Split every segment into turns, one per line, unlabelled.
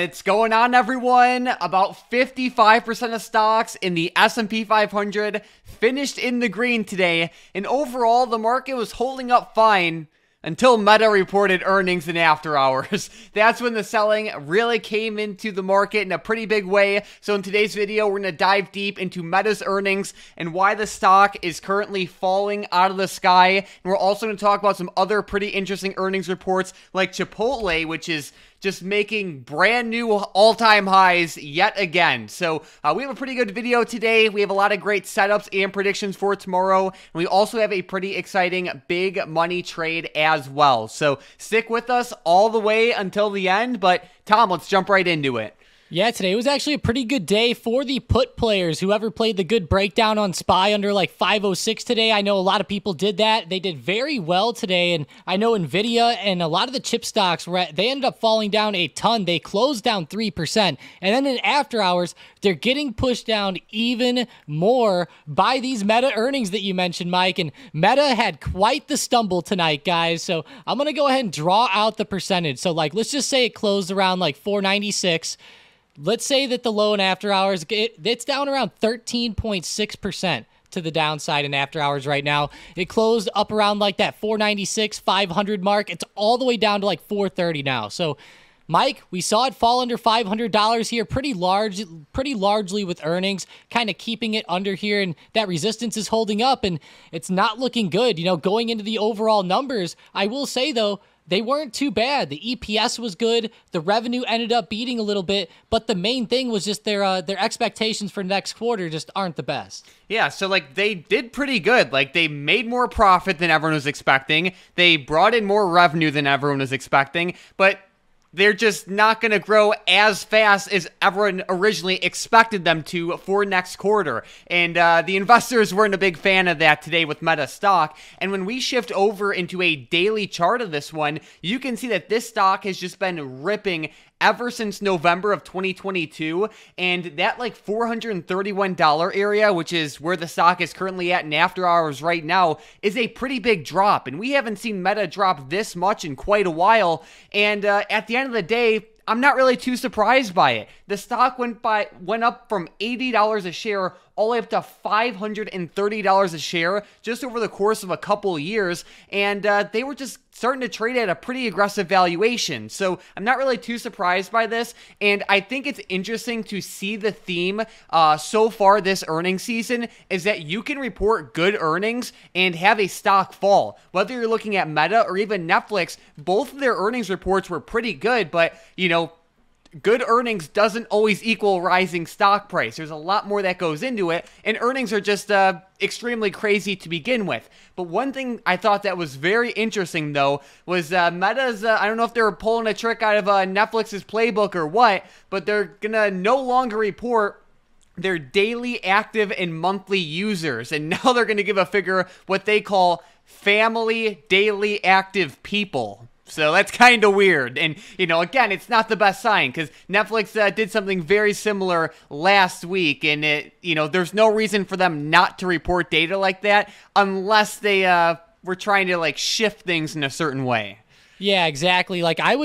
What's going on, everyone? About 55% of stocks in the S&P 500 finished in the green today, and overall, the market was holding up fine until Meta reported earnings in after hours. That's when the selling really came into the market in a pretty big way. So in today's video, we're going to dive deep into Meta's earnings and why the stock is currently falling out of the sky. And we're also going to talk about some other pretty interesting earnings reports like Chipotle, which is just making brand new all-time highs yet again. So we have a pretty good video today. We have a lot of great setups and predictions for tomorrow. And we also have a pretty exciting big money trade as well. So stick with us all the way until the end. But Tom, let's jump right into it.
Yeah, today was actually a pretty good day for the put players. Whoever played the good breakdown on SPY under like 506 today, I know a lot of people did that. They did very well today, and I know NVIDIA and a lot of the chip stocks, they ended up falling down a ton. They closed down 3%, and then in after hours, they're getting pushed down even more by these Meta earnings that you mentioned, Mike, and Meta had quite the stumble tonight, guys, so I'm going to go ahead and draw out the percentage. So, like, let's just say it closed around like 496. Let's say that the low in after hours, it's down around 13.6% to the downside in after hours right now. It closed up around like that 496, 500 mark. It's all the way down to like 430 now. So, Mike, we saw it fall under $500 here pretty largely with earnings, kind of keeping it under here, and that resistance is holding up, and it's not looking good. You know, going into the overall numbers, I will say, though, they weren't too bad. The EPS was good. The revenue ended up beating a little bit, but the main thing was just their expectations for next quarter just aren't the best.
Yeah, so like they did pretty good. Like they made more profit than everyone was expecting. They brought in more revenue than everyone was expecting, but they're just not going to grow as fast as everyone originally expected them to for next quarter. And the investors weren't a big fan of that today with Meta stock. And when we shift over into a daily chart of this one, you can see that this stock has just been ripping ever since November of 2022, and that like $431 area, which is where the stock is currently at in after hours right now, is a pretty big drop, and we haven't seen Meta drop this much in quite a while, and at the end of the day, I'm not really too surprised by it. The stock went up from $80 a share all the way up to $530 a share just over the course of a couple years, and they were just starting to trade at a pretty aggressive valuation. So I'm not really too surprised by this, and I think it's interesting to see the theme so far this earnings season is that you can report good earnings and have a stock fall. Whether you're looking at Meta or even Netflix, both of their earnings reports were pretty good, but you know, good earnings doesn't always equal rising stock price. There's a lot more that goes into it, and earnings are just extremely crazy to begin with. But one thing I thought that was very interesting, though, was Meta's, I don't know if they were pulling a trick out of Netflix's playbook or what, but they're going to no longer report their daily active and monthly users, and now they're going to give a figure what they call family daily active people. So that's kind of weird. And, you know, again, it's not the best sign because Netflix did something very similar last week. And, there's no reason for them not to report data like that unless they were trying to, like, shift things in a certain way.
Yeah, exactly. Like, I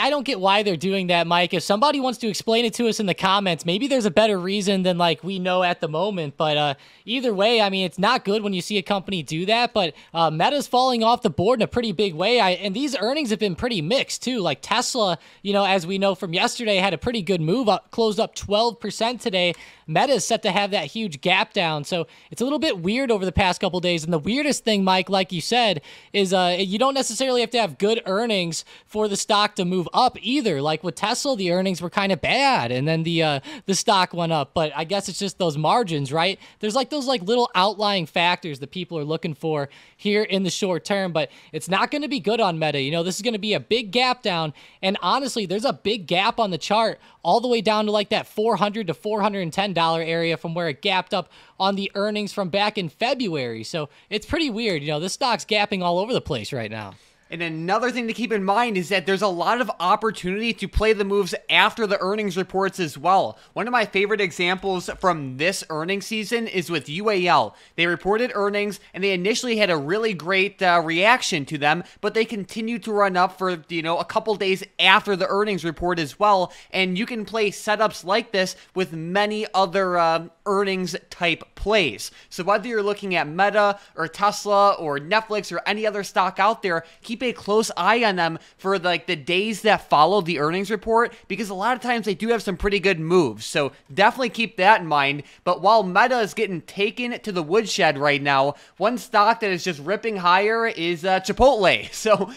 don't get why they're doing that, Mike. If somebody wants to explain it to us in the comments, maybe there's a better reason than, like, we know at the moment. But either way, I mean, it's not good when you see a company do that. But Meta's falling off the board in a pretty big way. And these earnings have been pretty mixed, too. Like, Tesla, as we know from yesterday, had a pretty good move up, closed up 12% today. Meta is set to have that huge gap down. So it's a little bit weird over the past couple days. And the weirdest thing, Mike, like you said, is you don't necessarily have to have good earnings for the stock to move up either. Like with Tesla, the earnings were kind of bad, and then the stock went up. But I guess it's just those margins, right? There's like those like little outlying factors that people are looking for here in the short term, but it's not going to be good on Meta. This is going to be a big gap down, and honestly, there's a big gap on the chart all the way down to like that $400 to $410 area from where it gapped up on the earnings from back in February. So it's pretty weird. This stock's gapping all over the place right now.
And another thing to keep in mind is that there's a lot of opportunity to play the moves after the earnings reports as well. One of my favorite examples from this earnings season is with UAL. They reported earnings and they initially had a really great reaction to them, but they continued to run up for, a couple days after the earnings report as well. And you can play setups like this with many other earnings type plays. So whether you're looking at Meta or Tesla or Netflix or any other stock out there, keep a close eye on them for the days that follow the earnings report, because a lot of times they do have some pretty good moves. So definitely keep that in mind. But while Meta is getting taken to the woodshed right now, one stock that is just ripping higher is Chipotle. So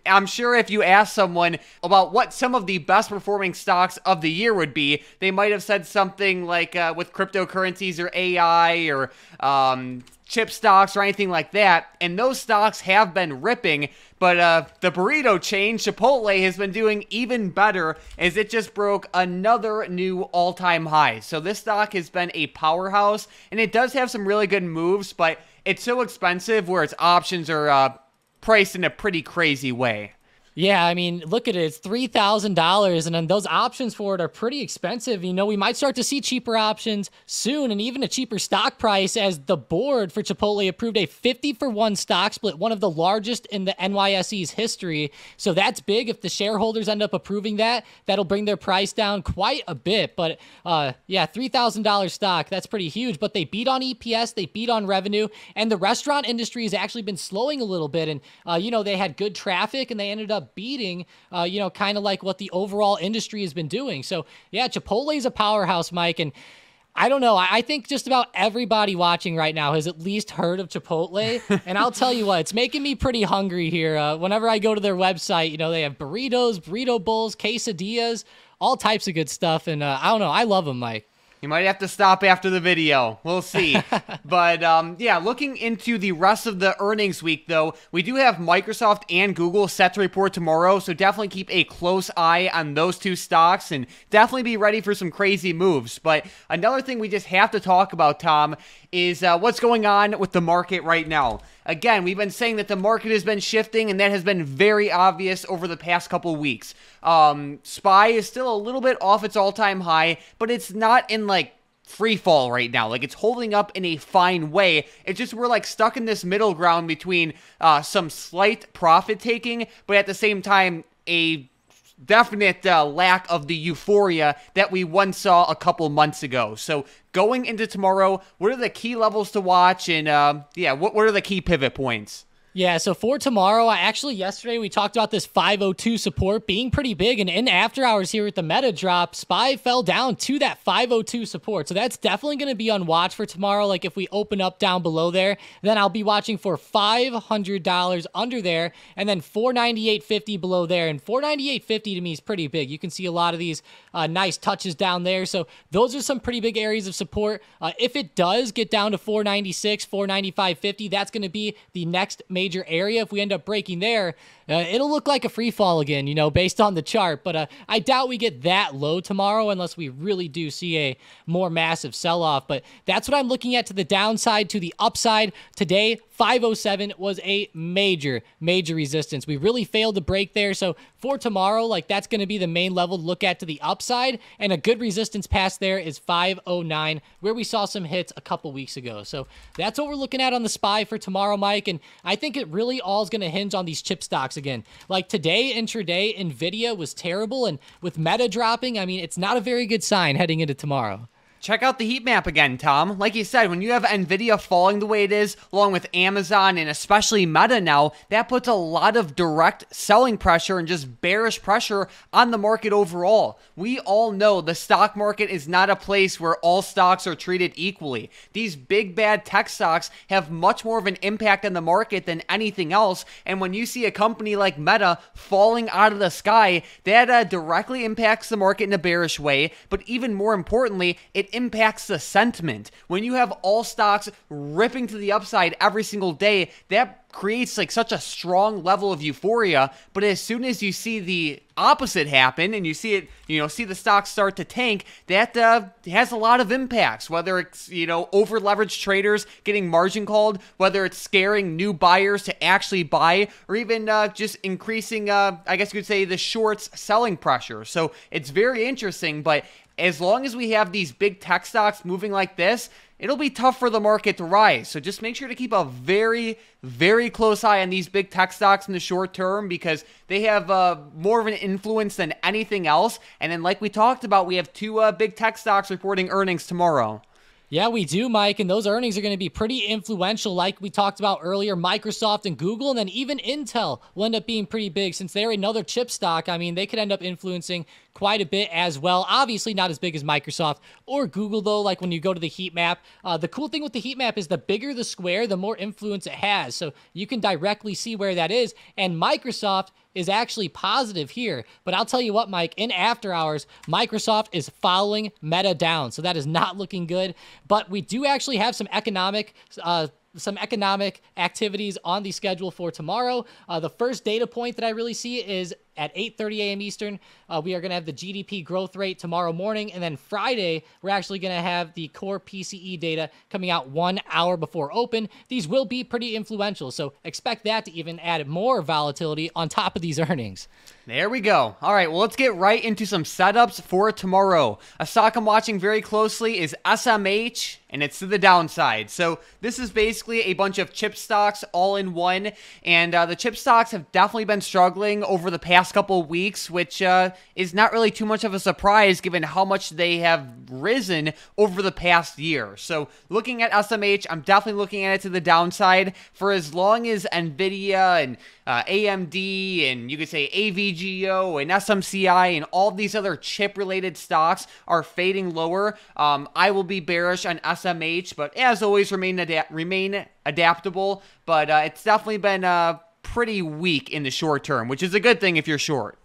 I'm sure if you ask someone about what some of the best performing stocks of the year would be, they might have said something like with cryptocurrencies or AI or chip stocks or anything like that, and those stocks have been ripping, but the burrito chain, Chipotle, has been doing even better as it just broke another new all-time high. So this stock has been a powerhouse, and it does have some really good moves, but it's so expensive where its options are priced in a pretty crazy way.
Yeah, I mean, look at it. It's $3,000, and then those options for it are pretty expensive. We might start to see cheaper options soon and even a cheaper stock price as the board for Chipotle approved a 50-for-1 stock split, one of the largest in the NYSE's history. So that's big. If the shareholders end up approving that, that'll bring their price down quite a bit. But yeah, $3,000 stock, that's pretty huge. But they beat on EPS, they beat on revenue, and the restaurant industry has actually been slowing a little bit. And, they had good traffic, and they ended up beating, kind of like what the overall industry has been doing. So yeah, Chipotle is a powerhouse, Mike. And I don't know. I think just about everybody watching right now has at least heard of Chipotle. And I'll tell you what, it's making me pretty hungry here. Whenever I go to their website, they have burritos, burrito bowls, quesadillas, all types of good stuff. And I don't know. I love them, Mike.
You might have to stop after the video. We'll see. But yeah, looking into the rest of the earnings week, though, we do have Microsoft and Google set to report tomorrow. So definitely keep a close eye on those two stocks and definitely be ready for some crazy moves. But another thing we just have to talk about, Tom, is what's going on with the market right now. Again, we've been saying that the market has been shifting, and that has been very obvious over the past couple weeks. SPY is still a little bit off its all-time high, but it's not in free fall right now. It's holding up in a fine way. It's just we're stuck in this middle ground between some slight profit taking, but at the same time a definite lack of the euphoria that we once saw a couple months ago. So going into tomorrow, what are the key levels to watch, and what are the key pivot points?
Yeah, so for tomorrow, yesterday we talked about this 502 support being pretty big, and in after hours here at the meta drop, SPY fell down to that 502 support. So that's definitely going to be on watch for tomorrow. If we open up down below there, then I'll be watching for $500 under there, and then $498.50 below there. And $498.50 to me is pretty big. You can see a lot of these nice touches down there. So those are some pretty big areas of support. If it does get down to $496, $495.50, that's going to be the next major area. If we end up breaking there, it'll look like a free fall again, based on the chart. But I doubt we get that low tomorrow unless we really do see a more massive sell-off. But that's what I'm looking at to the downside. To the upside today, 507 was a major resistance. We really failed to break there. So for tomorrow, that's going to be the main level to look at to the upside. And a good resistance pass there is 509, where we saw some hits a couple weeks ago. So that's what we're looking at on the SPY for tomorrow, Mike. And I think it really all is going to hinge on these chip stocks again. Today, intraday, Nvidia was terrible. And with Meta dropping, it's not a very good sign heading into tomorrow.
Check out the heat map again, Tom. Like you said, when you have Nvidia falling the way it is, along with Amazon and especially Meta now, that puts a lot of direct selling pressure and just bearish pressure on the market overall. We all know the stock market is not a place where all stocks are treated equally. These big bad tech stocks have much more of an impact on the market than anything else, and when you see a company like Meta falling out of the sky, that directly impacts the market in a bearish way, but even more importantly, it impacts the sentiment. When you have all stocks ripping to the upside every single day, that creates like such a strong level of euphoria. But as soon as you see the opposite happen and you see it, see the stocks start to tank, that has a lot of impacts, whether it's, over leveraged traders getting margin called, whether it's scaring new buyers to actually buy, or even just increasing, I guess you could say, the shorts selling pressure. So it's very interesting, but as long as we have these big tech stocks moving like this, it'll be tough for the market to rise. So just make sure to keep a very, very close eye on these big tech stocks in the short term, because they have more of an influence than anything else. And then like we talked about, we have two big tech stocks reporting earnings tomorrow.
Yeah, we do, Mike, and those earnings are going to be pretty influential, like we talked about earlier. Microsoft and Google, and then even Intel will end up being pretty big since they're another chip stock. I mean, they could end up influencing quite a bit as well. Obviously not as big as Microsoft or Google, though, like when you go to the heat map. The cool thing with the heat map is the bigger the square, the more influence it has. So you can directly see where that is, and Microsoft is actually positive here. But I'll tell you what, Mike, in after hours, Microsoft is following Meta down. So that is not looking good. But we do actually have some economic activities on the schedule for tomorrow. The first data point that I really see is at 8:30 a.m. Eastern. We are going to have the GDP growth rate tomorrow morning. And then Friday, we're actually going to have the core PCE data coming out 1 hour before open. These will be pretty influential, so expect that to even add more volatility on top of these earnings.
There we go. All right, well, let's get right into some setups for tomorrow. A stock I'm watching very closely is SMH, and it's to the downside. So this is basically a bunch of chip stocks all in one, and the chip stocks have definitely been struggling over the past couple of weeks, which is not really too much of a surprise given how much they have risen over the past year. So looking at SMH, I'm definitely looking at it to the downside for as long as Nvidia and AMD and you could say AVGO and SMCI and all these other chip-related stocks are fading lower. I will be bearish on SMH, but as always, remain adaptable. But it's definitely been pretty weak in the short term, which is a good thing if you're short.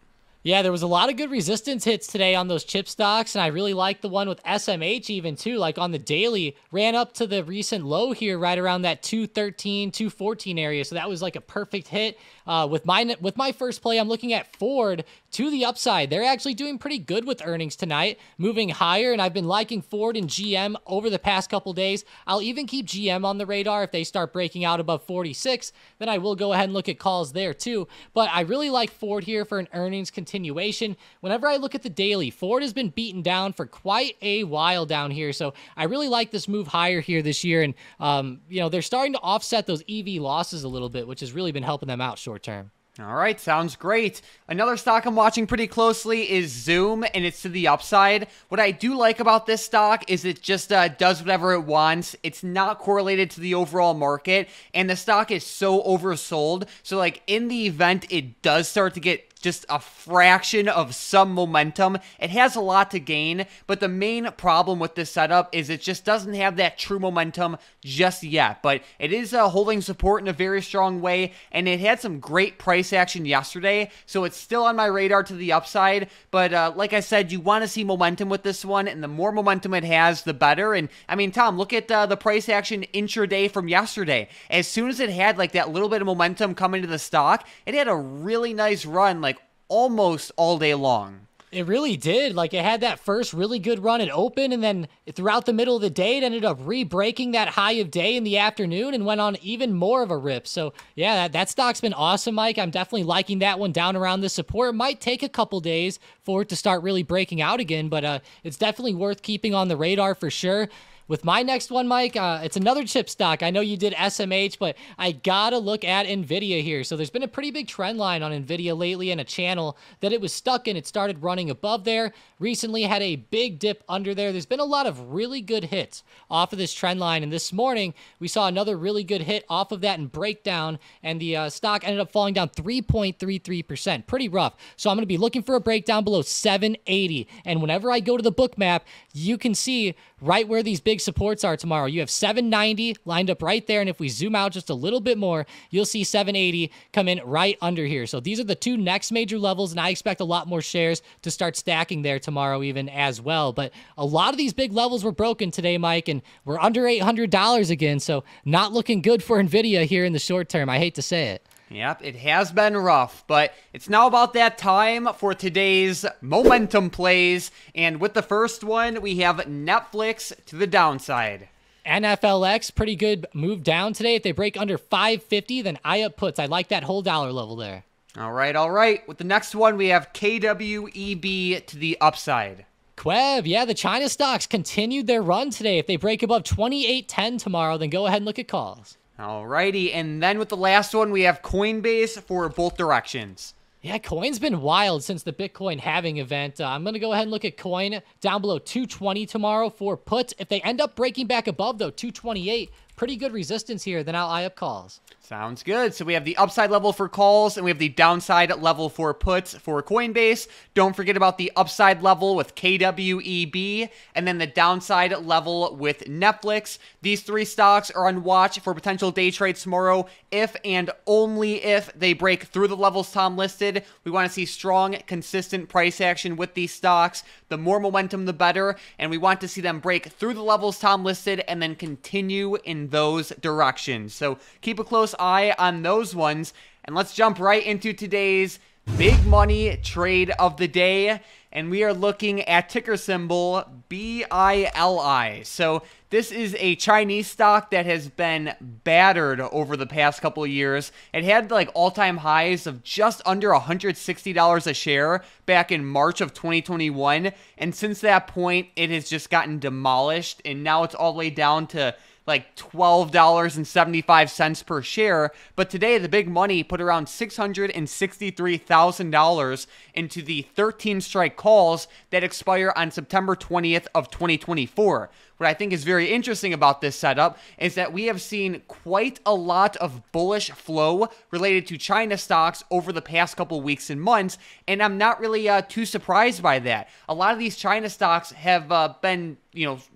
Yeah, there was a lot of good resistance hits today on those chip stocks, and I really like the one with SMH even too, like on the daily, ran up to the recent low here right around that 213, 214 area, so that was like a perfect hit. With my first play, I'm looking at Ford to the upside. They're actually doing pretty good with earnings tonight, moving higher, and I've been liking Ford and GM over the past couple days. I'll even keep GM on the radar. If they start breaking out above 46, then I will go ahead and look at calls there too. But I really like Ford here for an earnings continuation. Whenever I look at the daily, Ford has been beaten down for quite a while down here, so I really like this move higher here this year, and they're starting to offset those EV losses a little bit, which has really been helping them out short term.
All right, sounds great. Another stock I'm watching pretty closely is Zoom, and it's to the upside. What I do like about this stock is it just does whatever it wants. It's not correlated to the overall market, and the stock is so oversold. So, like, in the event it does start to get just a fraction of some momentum, it has a lot to gain, but the main problem with this setup is it just doesn't have that true momentum just yet, but it is holding support in a very strong way, and it had some great price action yesterday, so it's still on my radar to the upside, but like I said, you want to see momentum with this one, and the more momentum it has, the better. And I mean, Tom, look at the price action intraday from yesterday. As soon as it had like that little bit of momentum come into the stock, it had a really nice run, like almost all day long.
It really did. Like, it had that first really good run at open, and then throughout the middle of the day, it ended up re-breaking that high of day in the afternoon and went on even more of a rip. So, yeah, that stock's been awesome, Mike. I'm definitely liking that one down around the support. It might take a couple days for it to start really breaking out again, but it's definitely worth keeping on the radar for sure. With my next one, Mike, it's another chip stock. I know you did SMH, but I gotta look at NVIDIA here. So there's been a pretty big trend line on NVIDIA lately and a channel that it was stuck in. It started running above there. Recently had a big dip under there. There's been a lot of really good hits off of this trend line, and this morning we saw another really good hit off of that and breakdown, and the stock ended up falling down 3.33%. Pretty rough. So I'm going to be looking for a breakdown below 780, and whenever I go to the book map, you can see right where these big big supports are tomorrow. You have 790 lined up right there, and if we zoom out just a little bit more, you'll see 780 come in right under here. So these are the two next major levels, and I expect a lot more shares to start stacking there tomorrow even as well. But a lot of these big levels were broken today, Mike, and we're under $800 again, so not looking good for NVIDIA here in the short term. I hate to say it.
Yep, it has been rough, but it's now about that time for today's momentum plays. And with the first one, we have Netflix to the downside.
NFLX, pretty good move down today. If they break under 550, then up puts. I like that whole dollar level there.
All right. With the next one, we have KWEB to the upside.
Quev, yeah, the China stocks continued their run today. If they break above 28.10 tomorrow, then go ahead and look at calls.
Alrighty, and then with the last one, we have Coinbase for both directions.
Yeah, Coin's been wild since the Bitcoin halving event. I'm going to go ahead and look at Coin down below 220 tomorrow for puts. If they end up breaking back above, though, 228, pretty good resistance here. Then I'll up calls.
Sounds good. So we have the upside level for calls, and we have the downside level for puts for Coinbase. Don't forget about the upside level with KWEB, and then the downside level with Netflix. These three stocks are on watch for potential day trades tomorrow if and only if they break through the levels Tom listed. We want to see strong, consistent price action with these stocks. The more momentum, the better, and we want to see them break through the levels Tom listed and then continue in those directions. So keep a close eye on those ones, and let's jump right into today's big money trade of the day, and we are looking at ticker symbol BILI. So this is a Chinese stock that has been battered over the past couple of years. It had like all-time highs of just under $160 a share back in March of 2021, and since that point it has just gotten demolished, and now it's all the way down to like $12.75 per share. But today, the big money put around $663,000 into the 13 strike calls that expire on September 20th of 2024. What I think is very interesting about this setup is that we have seen quite a lot of bullish flow related to China stocks over the past couple weeks and months, and I'm not really too surprised by that. A lot of these China stocks have been,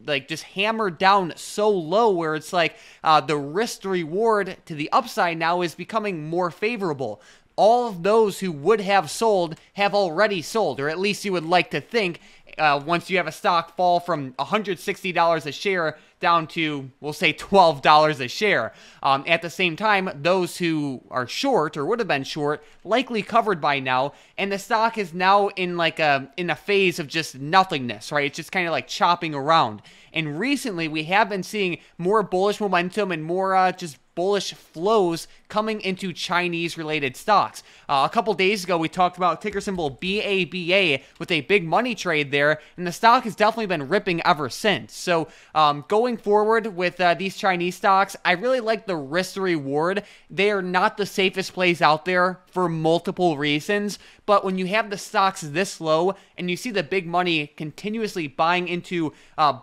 like just hammered down so low where it's like the risk to reward to the upside now is becoming more favorable. All of those who would have sold have already sold, or at least you would like to think. Once you have a stock fall from $160 a share down to, we'll say, $12 a share. At the same time, those who are short or would have been short likely covered by now, and the stock is now in a phase of just nothingness, right? It's just kind of like chopping around. And recently, we have been seeing more bullish momentum and more just bullish flows coming into Chinese-related stocks. A couple days ago, we talked about ticker symbol BABA with a big money trade there, and the stock has definitely been ripping ever since. So going forward with these Chinese stocks, I really like the risk to reward. They are not the safest plays out there for multiple reasons, but when you have the stocks this low and you see the big money continuously buying into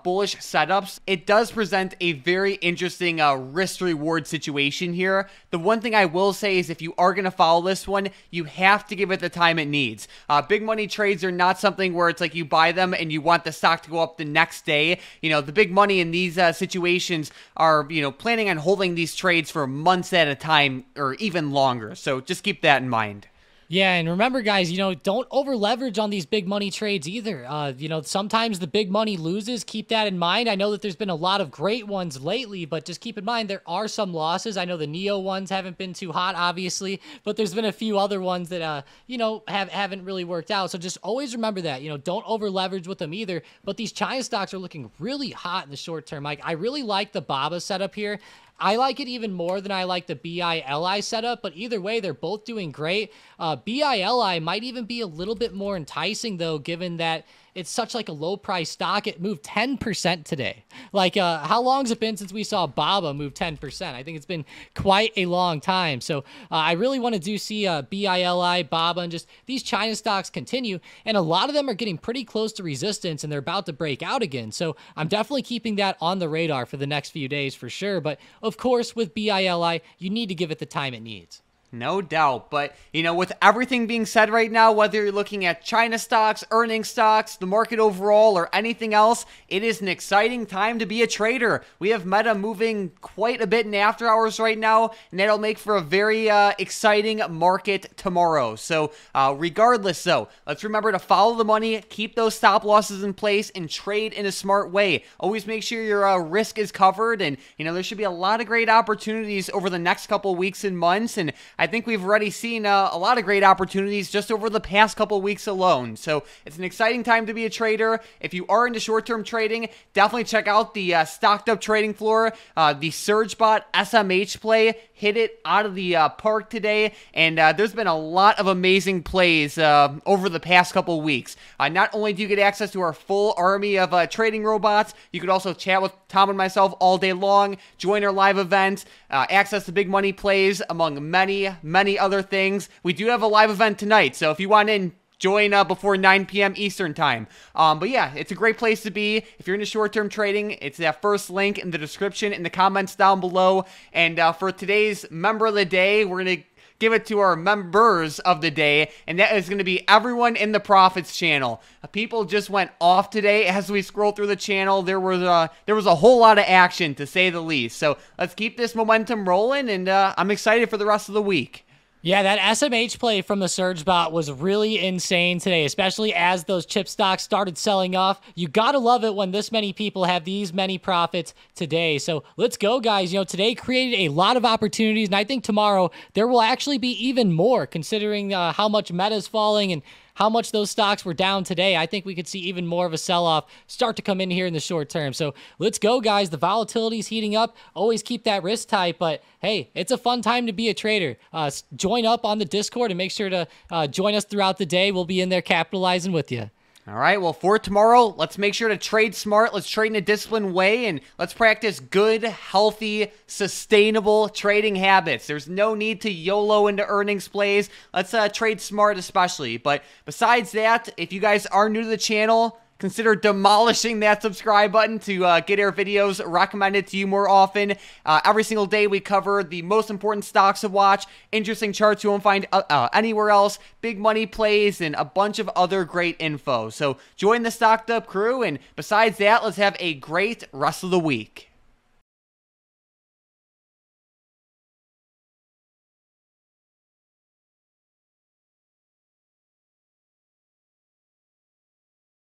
bullish setups, it does present a very interesting risk to reward situation here. The one thing I will say is if you are going to follow this one, you have to give it the time it needs. Big money trades are not something where it's like you buy them and you want the stock to go up the next day. The big money in these situations are, planning on holding these trades for months at a time or even longer. So just keep that in mind.
Yeah, and remember, guys, don't over leverage on these big money trades either. Sometimes the big money loses. Keep that in mind. I know that there's been a lot of great ones lately, but just keep in mind there are some losses. I know the Neo ones haven't been too hot, obviously, but there's been a few other ones that, haven't really worked out. So just always remember that, don't over leverage with them either. But these China stocks are looking really hot in the short term. Like, I really like the BABA setup here. I like it even more than I like the BILI setup, but either way, they're both doing great. BILI might even be a little bit more enticing, though, given that it's such like a low price stock. It moved 10% today. Like, how long has it been since we saw BABA move 10%? I think it's been quite a long time. So I really want to see BILI, BABA, and just these China stocks continue. And a lot of them are getting pretty close to resistance, and they're about to break out again. So I'm definitely keeping that on the radar for the next few days for sure. But of course, with BILI, you need to give it the time it needs.
No doubt. But, with everything being said right now, whether you're looking at China stocks, earning stocks, the market overall, or anything else, it is an exciting time to be a trader. We have Meta moving quite a bit in after hours right now, and that'll make for a very exciting market tomorrow. So regardless, though, let's remember to follow the money, keep those stop losses in place, and trade in a smart way. Always make sure your risk is covered, and, there should be a lot of great opportunities over the next couple weeks and months, and I think we've already seen a lot of great opportunities just over the past couple weeks alone. So it's an exciting time to be a trader. If you are into short-term trading, definitely check out the StockedUp trading floor. The SurgeBot SMH play hit it out of the park today, and there's been a lot of amazing plays over the past couple weeks. Not only do you get access to our full army of trading robots, you could also chat with Tom and myself all day long, join our live events, access to big money plays, among many other things. We do have a live event tonight, so if you want in, join before 9 p.m. Eastern time. But yeah, it's a great place to be. If you're into short-term trading, it's that first link in the description, in the comments down below. And for today's member of the day, we're going to give it to our members of the day, and that is going to be everyone in the Profits channel. People just went off today. As we scroll through the channel, there was a whole lot of action, to say the least. So let's keep this momentum rolling, and I'm excited for the rest of the week.
Yeah, that SMH play from the SurgeBot was really insane today, especially as those chip stocks started selling off. You gotta love it when this many people have these many profits today. So let's go, guys. Today created a lot of opportunities, and I think tomorrow there will actually be even more, considering how much Meta's falling and how much those stocks were down today. I think we could see even more of a sell-off start to come in here in the short term. So let's go, guys. The volatility is heating up. Always keep that risk tight, but hey, it's a fun time to be a trader. Join up on the Discord and make sure to join us throughout the day. We'll be in there capitalizing with you.
All right, well, for tomorrow, let's make sure to trade smart. Let's trade in a disciplined way, and let's practice good, healthy, sustainable trading habits. There's no need to YOLO into earnings plays. Let's trade smart especially. But besides that, if you guys are new to the channel, consider demolishing that subscribe button to get our videos recommended to you more often. Every single day we cover the most important stocks to watch, interesting charts you won't find anywhere else, big money plays, and a bunch of other great info. So join the StockedUp crew, and besides that, let's have a great rest of the week.